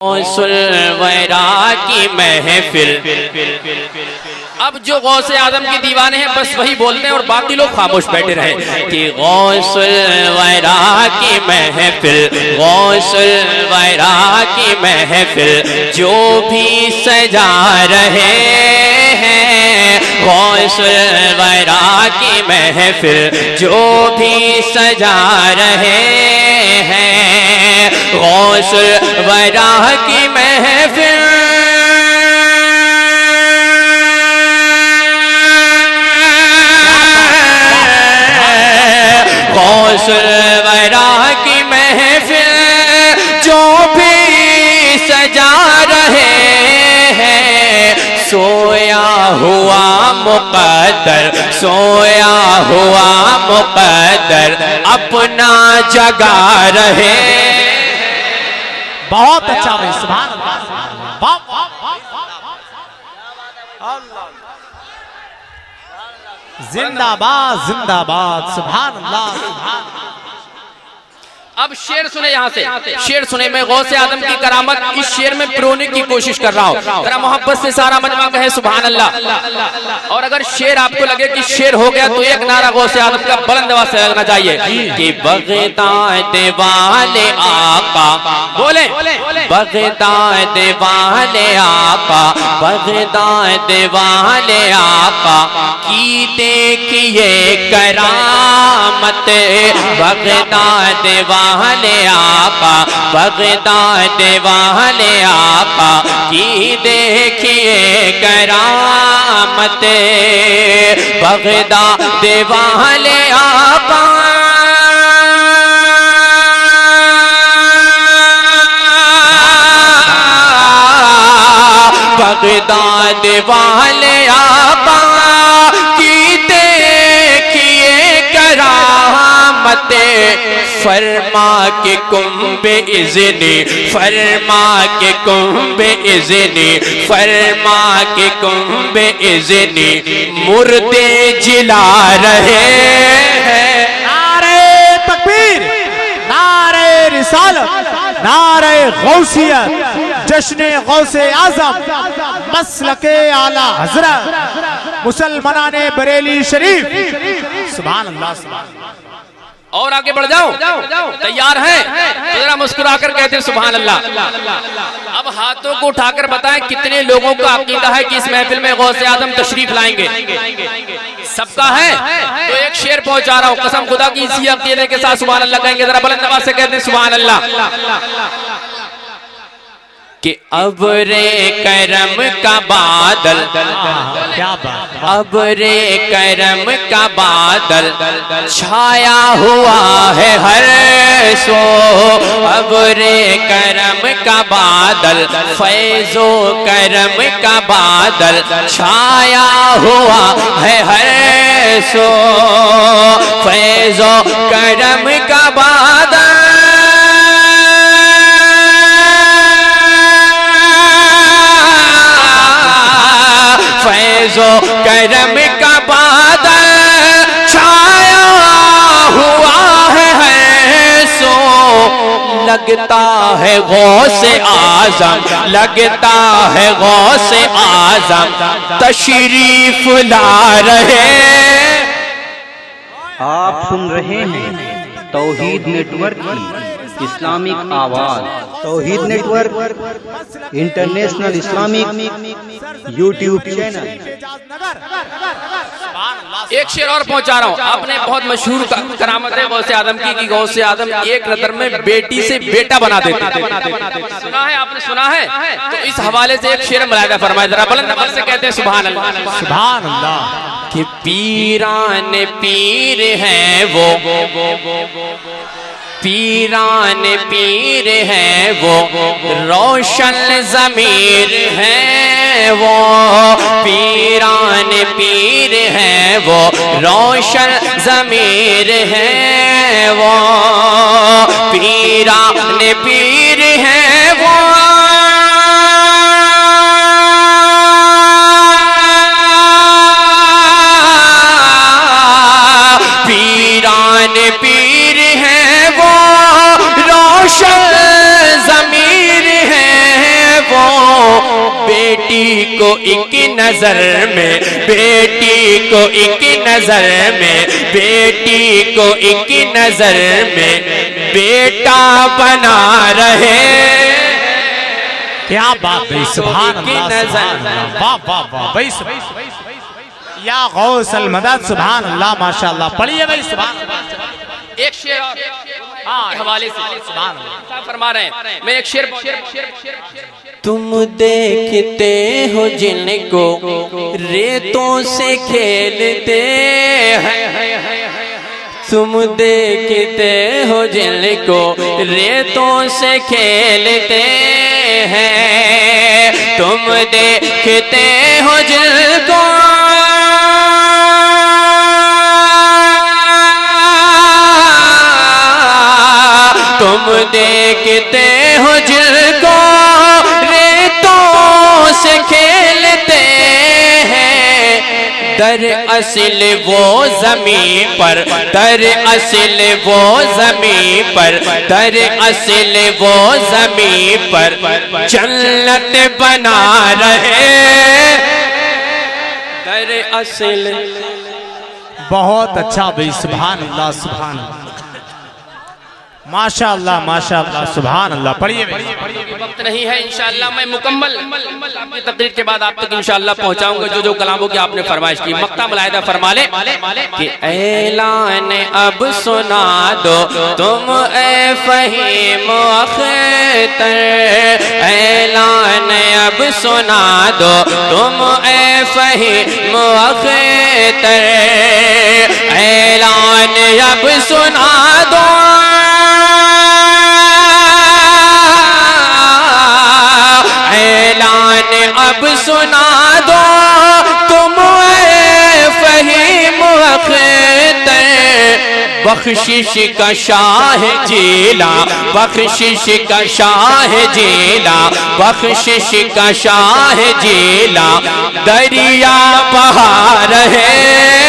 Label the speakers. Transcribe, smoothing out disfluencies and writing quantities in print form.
Speaker 1: غوث الورا کی محفل۔ اب جو غوث اعظم کے دیوانے ہیں بس وہی بولتے ہیں اور باقی لوگ خاموش بیٹھے رہے کہ غوث الورا کی محفل، غوث الورا کی محفل جو بھی سجا رہے ہیں، غوث الورا کی محفل جو بھی سجا رہے ہیں، غوث الورا کی محفل غوث الورا کی محفل جو بھی سجا رہے ہیں، سویا ہوا مقدر، سویا ہوا مقدر اپنا جگا رہے۔
Speaker 2: بہت اچھا بھائی، سبحان اللہ، زندہ باد زندہ باد، سبحان اللہ سبحان اللہ۔
Speaker 1: اب شعر سنے، یہاں سے شعر سنے۔ میں غوث اعظم کی کرامت اس شعر میں پرونے کی کوشش کر رہا ہوں، ذرا محبت سے سارا مجمع کہے سبحان اللہ۔ اور اگر شعر آپ کو لگے کہ شعر ہو گیا تو ایک نعرہ غوث اعظم کا بلند آواز سے لگنا چاہیے کہ بغداد والے آقا، بولیں بغداد والے آقا، بغداد والے آقا کی دیکھیے کرامت، بغداد والے آقا، بغداد والے آقا کی دیکھیے کرامت، بغداد والے آقا بغداد والے آقا کی دیکھیے کرامت، فرما کے کم اذنی، فرما کے کم اذنی، فرما کے کم اذنی مردے جلا رہے ہیں۔
Speaker 2: نعرہ تکبیر، نعرہ رسالت، نعرہ غوثیت، جشن غوث اعظم، مسلک اعلی حضرت مسلمانان بریلی شریف، سبحان اللہ سبحان اللہ۔
Speaker 1: اور آگے بڑھ جاؤ، تیار ہیں تو ذرا مسکرا کر کہتے ہیں سبحان اللہ۔ اب ہاتھوں کو اٹھا کر بتائیں کتنے لوگوں کا عقیدہ ہے کہ اس محفل میں غوث اعظم تشریف لائیں گے؟ سب کا ہے تو ایک شعر پہنچا رہا ہوں، قسم خدا کی اسی عقیدے کے ساتھ سبحان اللہ کہیں گے، ذرا بلند آواز سے کہتے ہیں سبحان اللہ۔ کہ ابر کرم کا بادل، ابر کرم کا بادل چھایا ہوا ہے ہر سو، ابر کرم کا بادل، فیض و کرم کا بادل چھایا ہوا ہے ہر سو، فیض و کرم کا بادل فیض و کرم کا بادل چھایا ہوا ہے سو، لگتا ہے غوث اعظم، لگتا ہے غوث اعظم تشریف لا رہے۔
Speaker 3: آپ سن رہے ہیں توحید نیٹ ورک کی Islamic Awaz, Tauheed network international Islamic YouTube channel.
Speaker 1: ایک شعر اور پہنچا رہا ہوں، آپ نے بہت مشہور کرامت ہے غوث اعظم کی کہ غوث اعظم ایک نظر میں بیٹی سے بیٹا بنا دیتے تھے، سنا ہے آپ نے، سنا ہے؟ تو اس حوالے سے ایک شعر ملاحظہ فرمائے، ذرا بلند آواز سے کہتے ہیں سبحان اللہ،
Speaker 2: سبحان اللہ۔
Speaker 1: کہ پیران پیر ہیں وہ، پیران پیر ہیں وہ، روشن ضمیر ہیں وہ، پیران پیر ہیں وہ، روشن ضمیر ہیں وہ، پیران پیر ہیں وہ، پیران پیر ہیں وہ، روشن ضمیر ہیں بیٹی کو ایک نظر میں، بیٹی کو ایک نظر میں، بیٹی کو ایک نظر میں بیٹا بنا رہے۔
Speaker 2: کیا بات ہے، سبحان اللہ سبحان اللہ، واہ واہ واہ بھائی، یا غوث المدد، سبحان اللہ ماشاءاللہ، پڑھیے بھائی سبحان اللہ۔
Speaker 1: ایک شعر اور کے حوالے سے سبحان اللہ فرما رہے ہیں، میں ایک شعر تم دیکھتے ہو جن کو ریتوں سے کھیلتے ہیں، تم دیکھتے ہو جن کو ریتوں سے کھیلتے ہیں، تم دیکھتے ہو جن کو تم دیکھتے ہو جن کو ریتوں سے کھیلتے ہیں، دراصل وہ زمین پر، دراصل وہ زمین پر، دراصل وہ زمین پر جنت بنا رہے، دراصل۔
Speaker 2: بہت اچھا بھائی، سبحان اللہ سبحان اللہ، ماشاءاللہ ماشاءاللہ سبحان اللہ، پڑھیے بھائی۔
Speaker 1: وقت نہیں ہے، انشاءاللہ میں مکمل اپنی تقریر کے بعد آپ تک انشاءاللہ پہنچاؤں گا جو کلاموں کی آپ نے فرمائش کی۔ مقطع ملاحظہ فرما لیں کہ اعلان اب سنا دو تم اے فہیم و اختر، اعلان اب سنا دو تم اے فہیم و اختر، اعلان اب سنا دو اب سنا دو تم اے فہیم اختر، بخشش کا شاہ جیلا، بخشش کا شاہ جیلا، بخشش کا شاہ جیلا دریا بہا رہے،